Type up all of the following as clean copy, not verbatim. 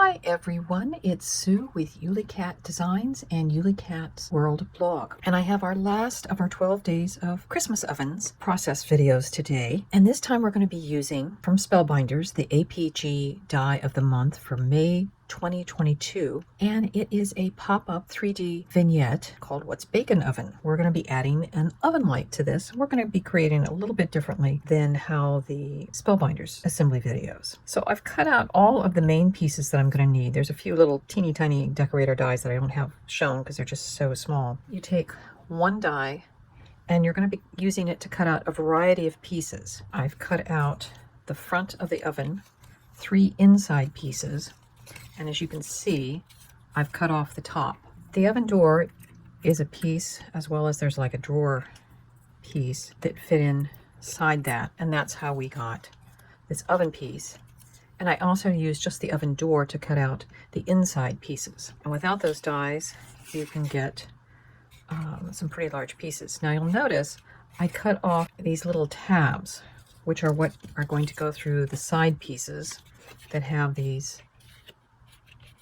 Hi everyone, it's Sue with Ully Cat Designs and Ully Cat's World blog. And I have our last of our 12 days of Christmas ovens process videos today. And this time we're going to be using from Spellbinders the APG die of the month for May 2022, and it is a pop-up 3D vignette called What's Bacon Oven. We're going to be adding an oven light to this. We're going to be creating it a little bit differently than how the Spellbinders assembly videos. So I've cut out all of the main pieces that I'm going to need. There's a few little teeny tiny decorator dies that I don't have shown because they're just so small. You take one die and you're going to be using it to cut out a variety of pieces. I've cut out the front of the oven, 3 inside pieces, and as you can see, I've cut off the top. The oven door is a piece, as well as there's like a drawer piece that fit inside that, and that's how we got this oven piece. And I also used just the oven door to cut out the inside pieces. And without those dies, you can get some pretty large pieces. Now you'll notice I cut off these little tabs, which are what are going to go through the side pieces that have these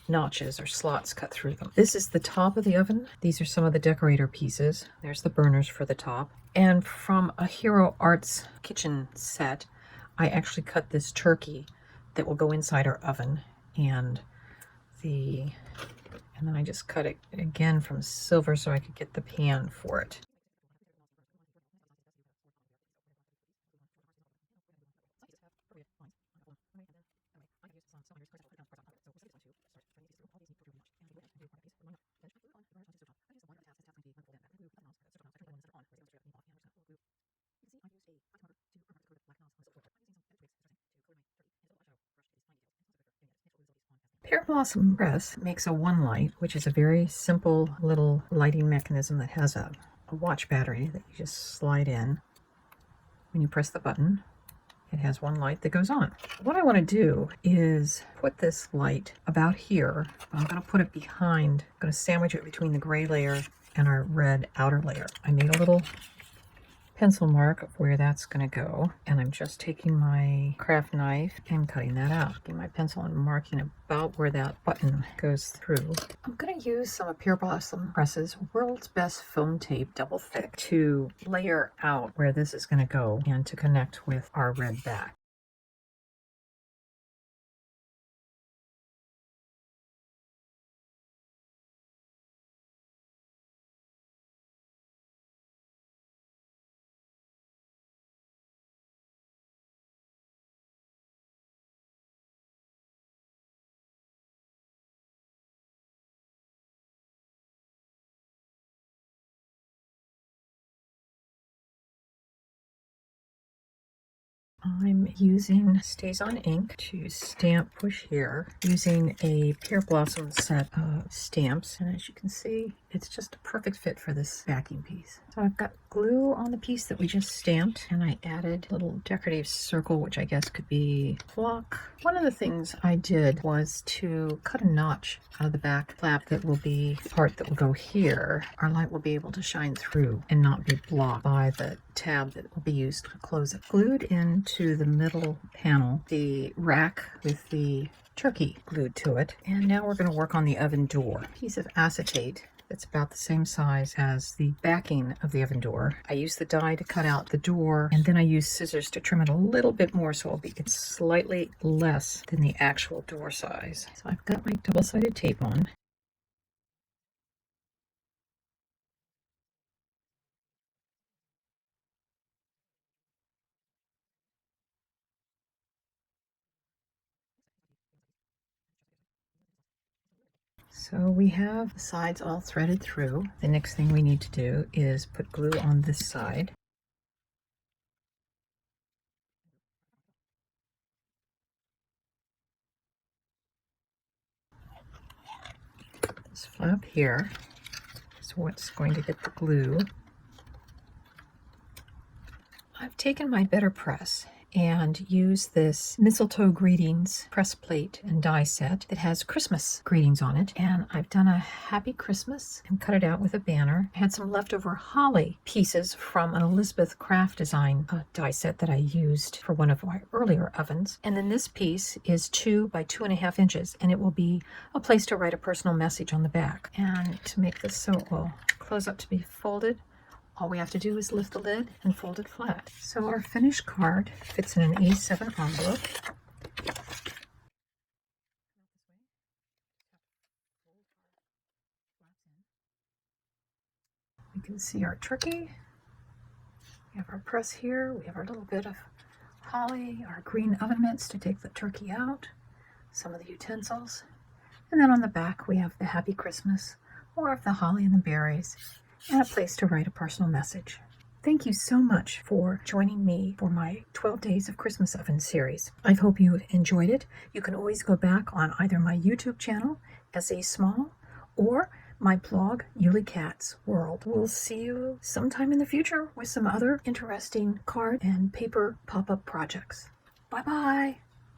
notches or slots cut through them. This is the top of the oven. These are some of the decorator pieces. There's the burners for the top. And from a Hero Arts kitchen set, I actually cut this turkey that will go inside our oven, and then I just cut it again from silver so I could get the pan for it. Pear Blossom Press makes a one light, which is a very simple little lighting mechanism that has a watch battery that you just slide in. When you press the button, it has one light that goes on. What I want to do is put this light about here. I'm going to put it behind, I'm going to sandwich it between the gray layer and our red outer layer. I made a little pencil mark of where that's going to go, and I'm just taking my craft knife and cutting that out. Taking my pencil and marking about where that button goes through. I'm going to use some of Pear Blossom Press's World's Best Foam Tape Double Thick to layer out where this is going to go and to connect with our red back. I'm using StazOn ink to stamp push here using a Pear Blossom set of stamps, and as you can see, it's just a perfect fit for this backing piece. So I've got glue on the piece that we just stamped, and I added a little decorative circle, which I guess could be flock. One of the things I did was to cut a notch out of the back flap that will be the part that will go here. Our light will be able to shine through and not be blocked by the tab that will be used to close it. Glued into the middle panel the rack with the turkey glued to it, and now we're going to work on the oven door. A piece of acetate that's about the same size as the backing of the oven door. I use the die to cut out the door, and then I use scissors to trim it a little bit more so it's slightly less than the actual door size. So I've got my double-sided tape on. So we have the sides all threaded through. The next thing we need to do is put glue on this side. This flap here is what's going to get the glue. I've taken my Better Press and use this mistletoe greetings press plate and die set that has Christmas greetings on it. And I've done a happy Christmas and cut it out with a banner. I had some leftover holly pieces from an Elizabeth Craft Design die set that I used for one of my earlier ovens. And then this piece is 2 by 2.5 inches, and it will be a place to write a personal message on the back. And to make this so it will close up to be folded, all we have to do is lift the lid and fold it flat. So our finished card fits in an A7 envelope. We can see our turkey. We have our press here. We have our little bit of holly, our green oven mitts to take the turkey out, some of the utensils. And then on the back we have the Happy Christmas, more of the holly and the berries, and a place to write a personal message. Thank you so much for joining me for my 12 Days of Christmas Oven series. I hope you enjoyed it. You can always go back on either my YouTube channel, S.A. Small, or my blog, Ully Cat's World. We'll see you sometime in the future with some other interesting card and paper pop-up projects. Bye-bye.